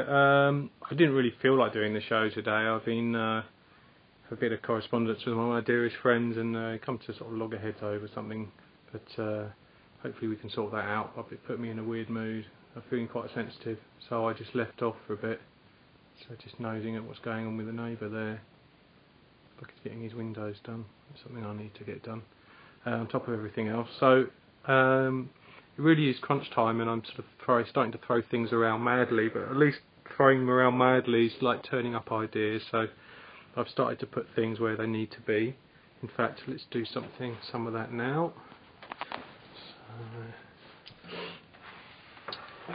I didn't really feel like doing the show today. I've been a bit of correspondence with one of my dearest friends and come to sort of loggerheads over something, but hopefully we can sort that out. It put me in a weird mood. I'm feeling quite sensitive, so I just left off for a bit. So just nosing at what's going on with the neighbour there. Look, he's getting his windows done. That's something I need to get done on top of everything else. So it really is crunch time, and I'm sort of starting to throw things around madly, but at least throwing them around madly is like turning up ideas. So I've started to put things where they need to be. In fact, let's do some of that now.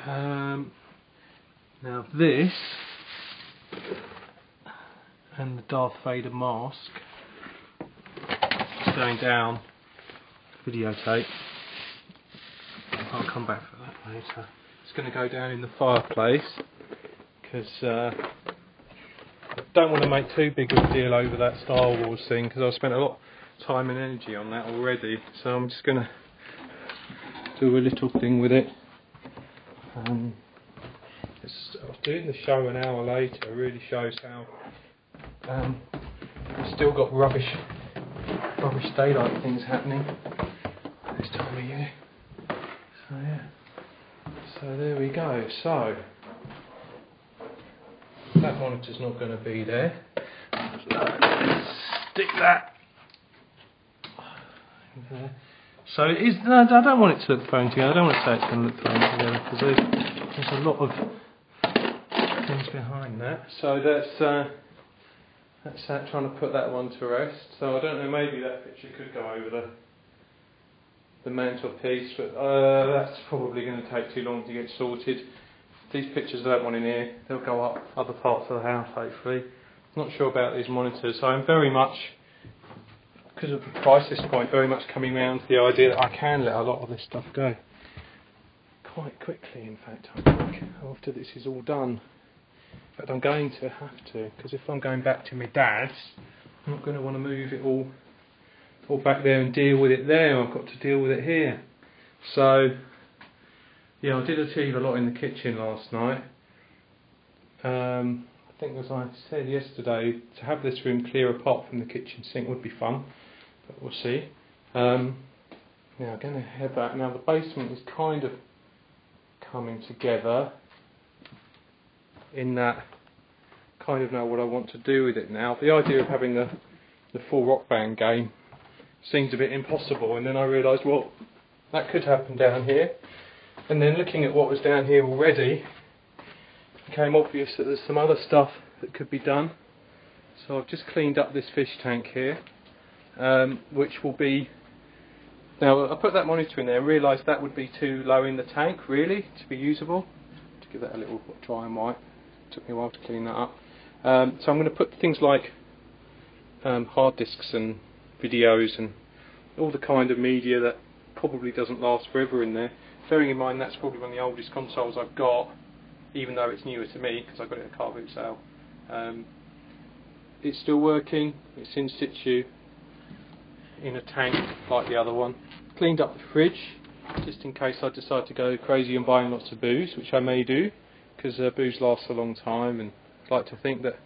So, now this and the Darth Vader mask is going down videotape. I'll come back for that later. It's going to go down in the fireplace because I don't want to make too big of a deal over that Star Wars thing, because I've spent a lot of time and energy on that already. So I'm just going to do a little thing with it. I was doing the show an hour later. It really shows how we've still got rubbish daylight things happening this time of year. So yeah, so there we go. So that monitor's not going to be there. Stick that in there. So it is. No, I don't want it to look thrown together. I don't want to say it's going to look thrown together, because there's a lot of things behind that. So that's that, trying to put that one to rest. So I don't know, maybe that picture could go over the mantelpiece, but that's probably going to take too long to get sorted. These pictures of that one in here, they'll go up other parts of the house hopefully. Not sure about these monitors, so I'm very much, because of the crisis point, very much coming round to the idea that I can let a lot of this stuff go. Quite quickly, in fact, I think, after this is all done. In fact, I'm going to have to, because if I'm going back to my dad's, I'm not going to want to move it all back there and deal with it there. I've got to deal with it here. So, yeah, I did achieve a lot in the kitchen last night. I think, as I said yesterday, to have this room clear apart from the kitchen sink would be fun, but we'll see. Now I'm going to head back. Now the basement is kind of coming together in that I kind of know what I want to do with it now. The idea of having the full Rock Band game seems a bit impossible, and then I realised, well, that could happen down here. And then looking at what was down here already, it became obvious that there's some other stuff that could be done. So I've just cleaned up this fish tank here, which will be... Now I put that monitor in there and realised that would be too low in the tank really to be usable. To give that a little dry and wipe. It took me a while to clean that up. So I'm going to put things like hard disks and videos and all the kind of media that probably doesn't last forever in there. Bearing in mind that's probably one of the oldest consoles I've got, even though it's newer to me because I got it at a car boot sale. It's still working, it's in situ in a tank like the other one. Cleaned up the fridge just in case I decide to go crazy and buying lots of booze, which I may do because booze lasts a long time, and I'd like to think that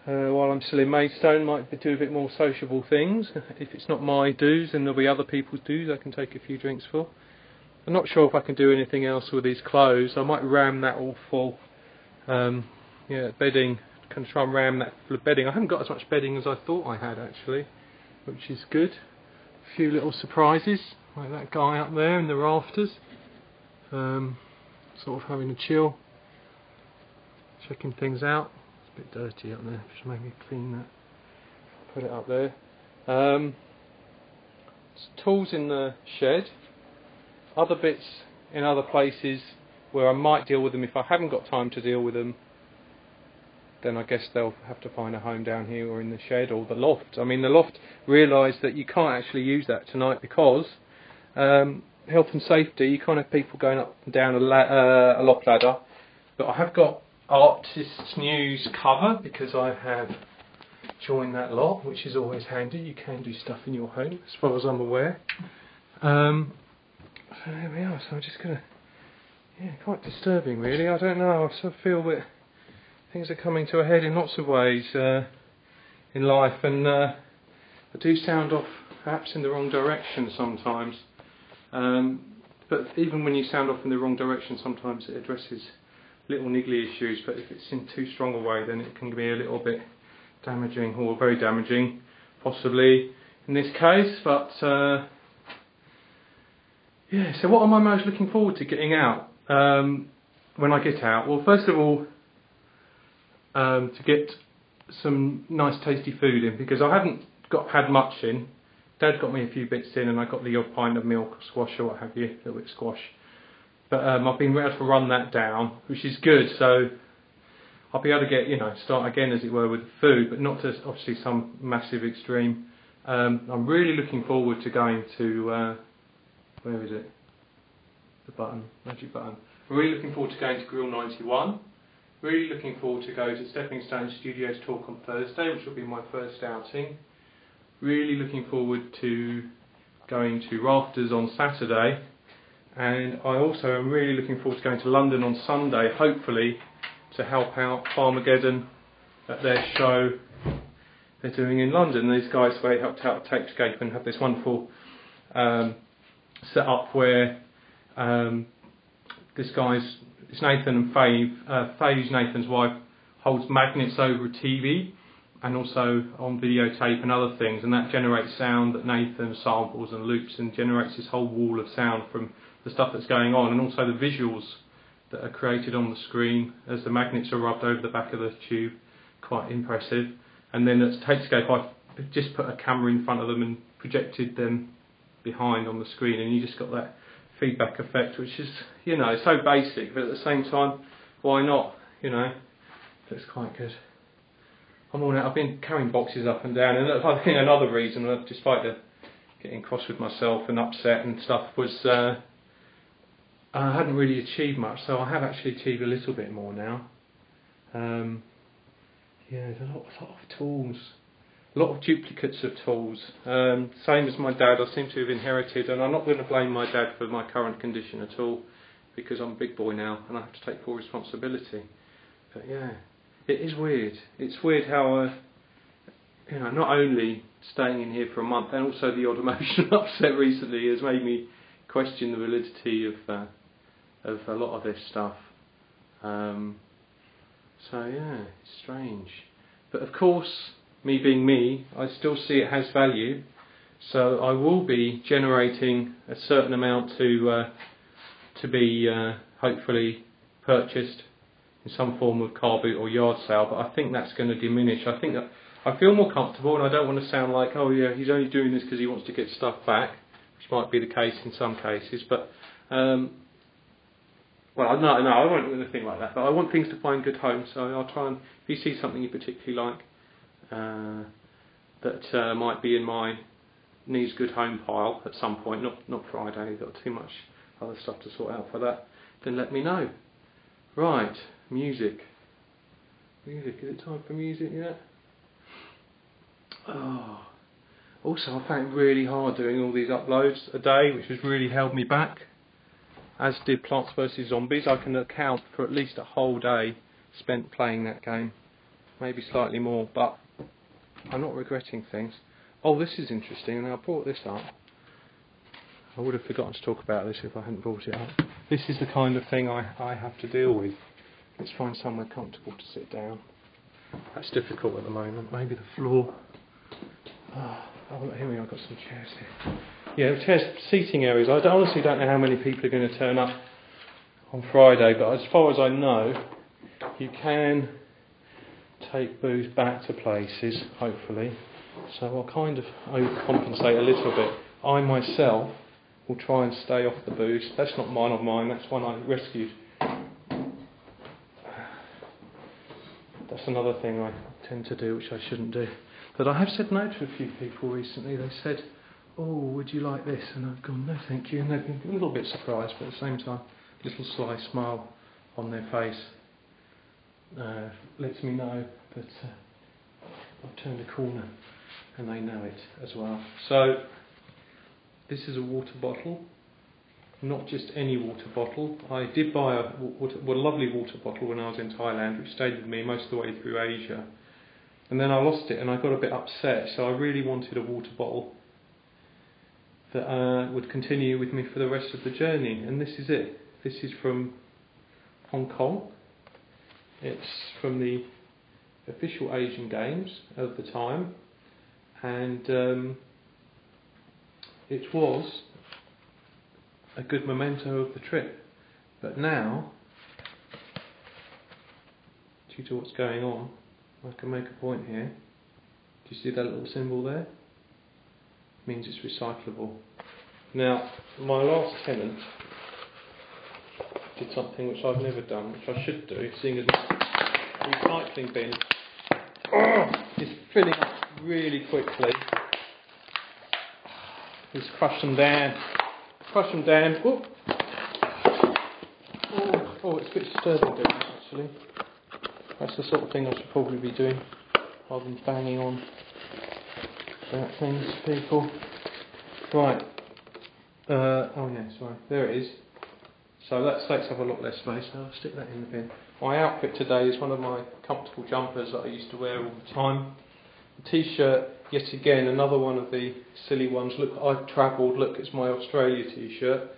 while I'm still in Maidstone, might do a bit more sociable things. If it's not my dues, then there'll be other people's dues I can take a few drinks for. I'm not sure if I can do anything else with these clothes. I might ram that all full. Yeah, bedding. Can try and ram that full of bedding. I haven't got as much bedding as I thought I had actually, which is good. A few little surprises, like that guy up there in the rafters. Sort of having a chill, checking things out. It's a bit dirty up there. Just make me clean that. Put it up there. Tools in the shed. Other bits in other places where I might deal with them. If I haven't got time to deal with them, then I guess they'll have to find a home down here or in the shed or the loft. I mean, the loft, realised that you can't actually use that tonight because health and safety, you can't have people going up and down a loft ladder. But I have got Artist's News cover because I have joined that lot, which is always handy. You can do stuff in your home, as far as I'm aware. So there we are. So I'm just going to, yeah, quite disturbing really. I don't know, I sort of feel that things are coming to a head in lots of ways in life, and I do sound off perhaps in the wrong direction sometimes. But even when you sound off in the wrong direction, sometimes it addresses little niggly issues, but if it's in too strong a way, then it can be a little bit damaging, or very damaging, possibly in this case. But yeah, so what am I most looking forward to getting out when I get out? Well, first of all, to get some nice tasty food in, because I haven't had much in. Dad got me a few bits in, and I got the odd pint of milk, squash or what have you, a little bit of squash. But I've been able to run that down, which is good. So I'll be able to get, start again, as it were, with food, but not to obviously some massive extreme. I'm really looking forward to going to where is it? The button, magic button. I'm really looking forward to going to Grill 91. Really looking forward to go to Stepping Stone Studios Talk on Thursday, which will be my first outing. Really looking forward to going to Rafters on Saturday, and I also am really looking forward to going to London on Sunday, hopefully to help out Farmageddon at their show they're doing in London. These guys helped out Tapescape and have this wonderful set up where it's Nathan and Faye. Faye's Nathan's wife holds magnets over a TV and also on videotape and other things, and that generates sound that Nathan samples and loops and generates this whole wall of sound from the stuff that's going on, and also the visuals that are created on the screen as the magnets are rubbed over the back of the tube. Quite impressive. And then at Tapescape I've just put a camera in front of them and projected them behind on the screen, and you just got that feedback effect, which is, so basic, but at the same time, why not? That's quite good. I've been carrying boxes up and down, and I think another reason, despite getting cross with myself and upset and stuff, was I hadn't really achieved much, so I have actually achieved a little bit more now. There's a lot of tools, a lot of duplicates of tools. Same as my dad, I seem to have inherited, and I'm not going to blame my dad for my current condition at all, because I'm a big boy now and I have to take full responsibility. But yeah, it is weird. It's weird how, not only staying in here for a month, and also the odd emotional upset recently has made me question the validity of a lot of this stuff. So yeah, it's strange. But of course, me being me, I still see it has value. So I will be generating a certain amount to be hopefully purchased in some form of car boot or yard sale. But I think that's going to diminish. I think that I feel more comfortable, and I don't want to sound like, oh yeah, he's only doing this because he wants to get stuff back, which might be the case in some cases. But well, no, I won't do anything like that, but I want things to find good homes, so I'll try and, if you see something you particularly like, that might be in my needs good home pile at some point, not Friday, I've got too much other stuff to sort out for that, then let me know. Right, music. Is it time for music yet? Oh. Also, I found it really hard doing all these uploads a day, which has really held me back. As did Plants vs Zombies. I can account for at least a whole day spent playing that game. Maybe slightly more, but I'm not regretting things. Oh, this is interesting, and I brought this up. I would have forgotten to talk about this if I hadn't brought it up. This is the kind of thing I have to deal with. Let's find somewhere comfortable to sit down. That's difficult at the moment. Maybe the floor. Oh, here we are, I've got some chairs here. Yeah, chairs, seating areas. I honestly don't know how many people are going to turn up on Friday, but as far as I know, you can take booze back to places, hopefully. So I'll kind of overcompensate a little bit. I myself will try and stay off the booze. That's not mine, that's one I rescued. That's another thing I tend to do, which I shouldn't do. But I have said no to a few people recently. They said, oh, would you like this? And I've gone, no thank you. And they've been a little bit surprised, but at the same time, a little sly smile on their face lets me know that I've turned a corner, and they know it as well. So, this is a water bottle. not just any water bottle. I did buy a lovely water bottle when I was in Thailand, which stayed with me most of the way through Asia. And then I lost it and I got a bit upset, so I really wanted a water bottle that would continue with me for the rest of the journey. And this is it. This is from Hong Kong. It's from the official Asian Games of the time, and it was a good memento of the trip. But now, due to what's going on, I can make a point here. Do you see that little symbol there? It means it's recyclable. Now, my last tenant did something which I've never done, which I should do, seeing as my recycling bin is filling up really quickly. Just crush them down. Crush them down. Whoop. Oh, it's a bit disturbing doing that, actually. That's the sort of thing I should probably be doing, rather than banging on about things, people. Right. Oh yeah, sorry. There it is. So that takes up a lot less space. I'll stick that in the bin. My outfit today is one of my comfortable jumpers that I used to wear all the time. The t-shirt, yet again, another one of the silly ones. Look, I've travelled. Look, it's my Australia t-shirt.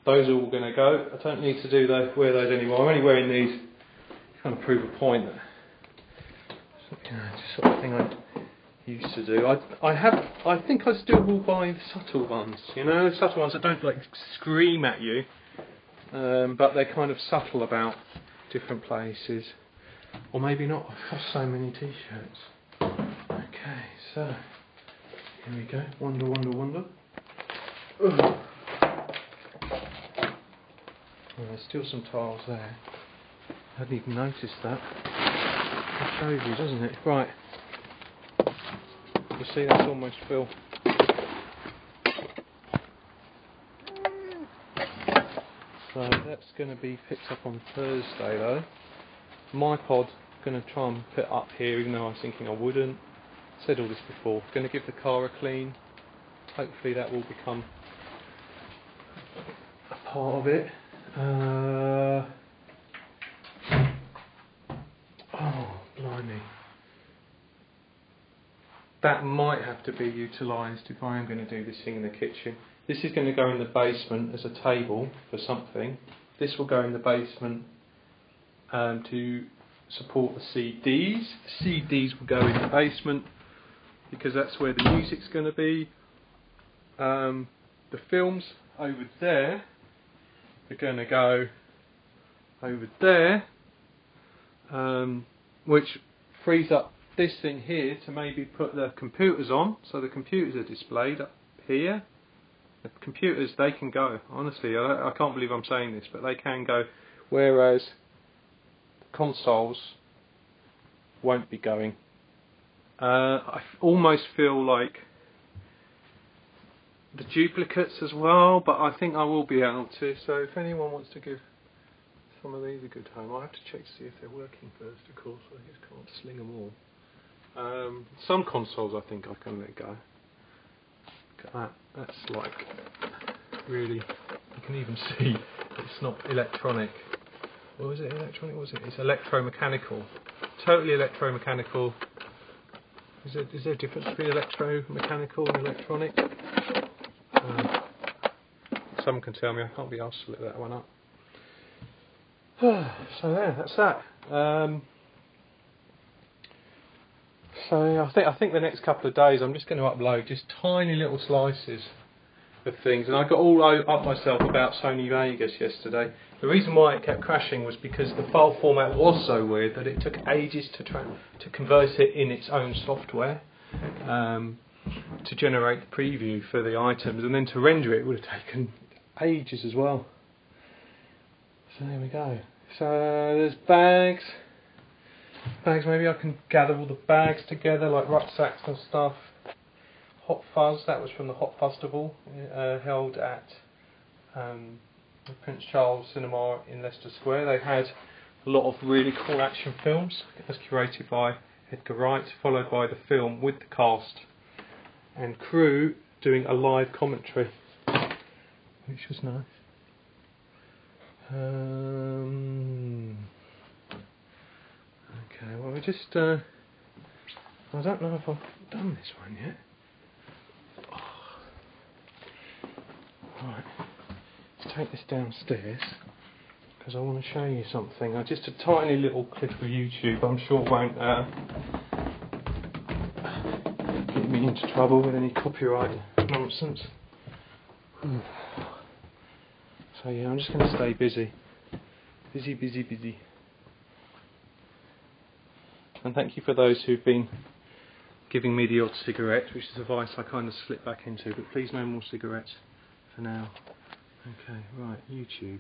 Those are all going to go. I don't need to wear those anymore. I'm only wearing these to kind of prove a point. It's the sort of thing I used to do. I think I still will buy the subtle ones. You know, the subtle ones that don't like scream at you, but they're kind of subtle about different places. Or maybe not. I've got so many t-shirts. Okay, so here we go. Wonder, wonder, wonder. Ugh. Oh, there's still some tiles there. I hadn't even noticed that. It shows you, doesn't it? Right. You see, that's almost full. So that's going to be picked up on Thursday, though. My pod, going to try and put up here, even though I was thinking I wouldn't. Said all this before. Going to give the car a clean. Hopefully that will become a part of it. Oh, blimey. That might have to be utilised if I am going to do this thing in the kitchen. This is going to go in the basement as a table for something. This will go in the basement to support the CDs. The CDs will go in the basement because that's where the music's going to be. The films over there are going to go over there, which frees up this thing here to maybe put the computers on. So the computers are displayed up here. The computers, they can go. Honestly, I can't believe I'm saying this, but they can go. Whereas the consoles won't be going. I almost feel like the duplicates as well, but I think I will be able to. So if anyone wants to give some of these a good home, I'll have to check to see if they're working first, of course. I just can't sling them all. Some consoles I think I can let go. Look at that. That's like really, you can even see it's not electronic. Or was it electronic? What was it? It's electromechanical. Totally electromechanical. Is there a difference between electromechanical and electronic? Someone can tell me. I can't be asked to look that one up. So yeah, that's that. So I think the next couple of days I'm just going to upload just tiny little slices of things, and I got all up myself about Sony Vegas yesterday. The reason why it kept crashing was because the file format was so weird that it took ages to convert it in its own software to generate the preview for the items, and then to render it would have taken ages as well. So there we go. So there's bags. Maybe I can gather all the bags together, like rucksacks and stuff. Hot Fuzz, that was from the Hot Festival held at the Prince Charles Cinema in Leicester Square. They had a lot of really cool action films. It was curated by Edgar Wright, followed by the film with the cast and crew doing a live commentary, which was nice. Okay, well we just, I don't know if I've done this one yet. Right, let's take this downstairs because I want to show you something. Just a tiny little clip of YouTube. I'm sure won't get me into trouble with any copyright nonsense. So yeah, I'm just going to stay busy. Busy. And thank you for those who've been giving me the odd cigarette, which is a vice I kind of slipped back into, but please no more cigarettes for now. Okay, right, YouTube.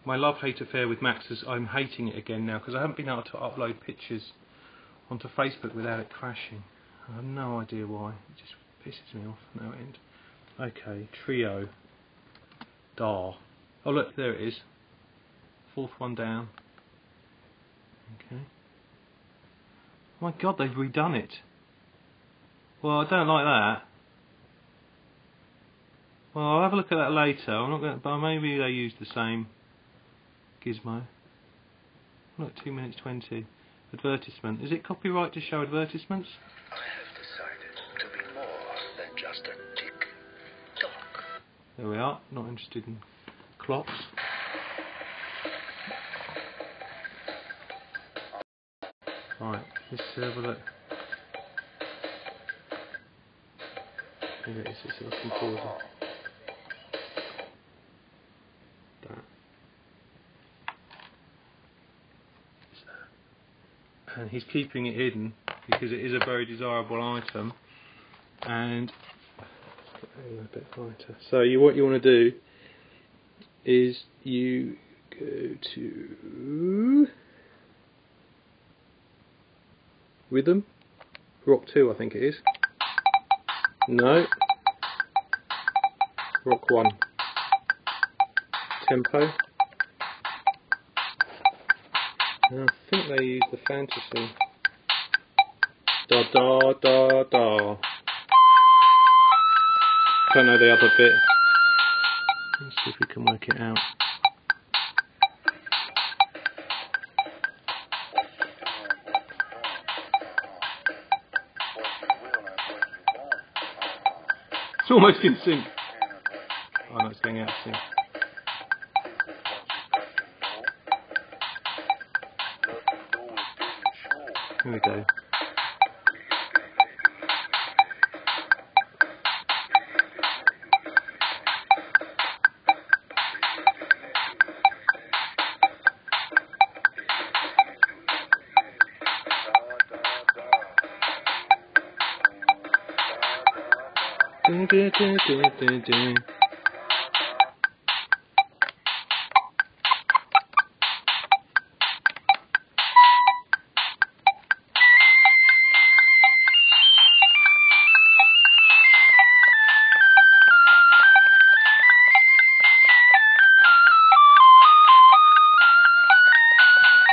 My love-hate affair with Max is I'm hating it again now because I haven't been able to upload pictures onto Facebook without it crashing. I have no idea why. It just pisses me off no end. Okay, trio. Dar. Oh look, there it is. Fourth one down. Okay. Oh my god, they've redone it. Well, I don't like that. Well, I'll have a look at that later. I'm not going, but maybe they used the same gizmo. Look, 2 minutes 20. Advertisement. Is it copyright to show advertisements? I have decided to be more than just a tick-tock. There we are. Not interested in clocks. Right, let's have a look. Maybe it's just a composer. That. And he's keeping it hidden because it is a very desirable item. And a bit lighter. So what you want to do is you go to Rhythm, Rock 2 I think it is. No. Rock 1. Tempo. And I think they use the fantasy. Da da da da. Don't know the other bit. Let's see if we can work it out. It's almost in sync. Oh no, it's going out of sync. Here we go.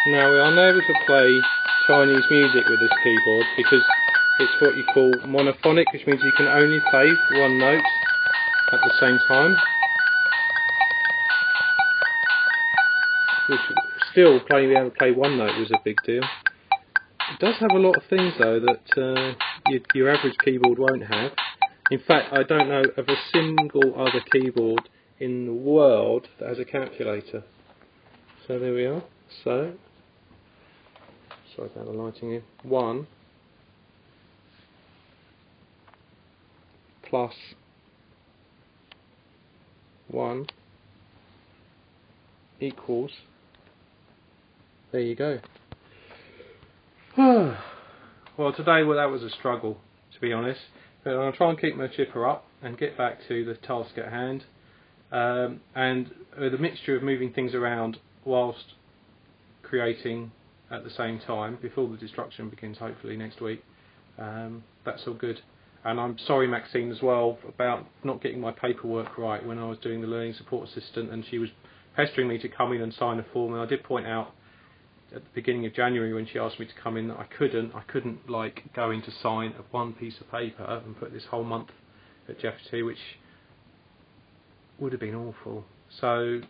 Now we are able to play Chinese music with this keyboard because it's what you call monophonic, which means you can only play one note at the same time. Which still being able to play one note was a big deal. It does have a lot of things though that your average keyboard won't have. In fact, I don't know of a single other keyboard in the world that has a calculator. So there we are. So, sorry about the lighting here. 1 plus 1 equals, there you go. Well, today that was a struggle, to be honest. But I'm going to try and keep my chipper up and get back to the task at hand. And the mixture of moving things around whilst creating at the same time before the destruction begins, hopefully next week. That's all good. And I'm sorry, Maxine, as well, about not getting my paperwork right when I was doing the learning support assistant, and she was pestering me to come in and sign a form, and I did point out at the beginning of January when she asked me to come in that I couldn't like go in to sign one piece of paper and put this whole month at jeopardy, which would have been awful. So,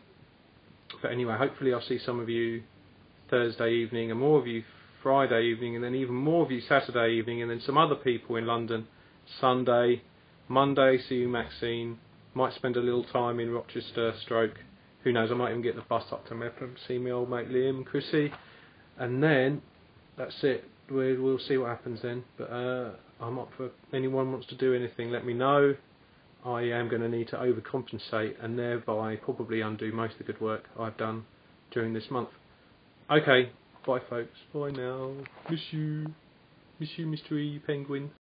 but anyway, hopefully I'll see some of you Thursday evening, and more of you Friday evening, and then even more of you Saturday evening, and then some other people in London Sunday. Monday, see you Maxine. Might spend a little time in Rochester, stroke, who knows, I might even get the bus up to Mepham, see my old mate Liam and Chrissy, and then that's it. We'll see what happens then, but I'm up for anyone wants to do anything, let me know. I am going to need to overcompensate and thereby probably undo most of the good work I've done during this month. Okay, bye folks, bye now, miss you Mr. E Penguin.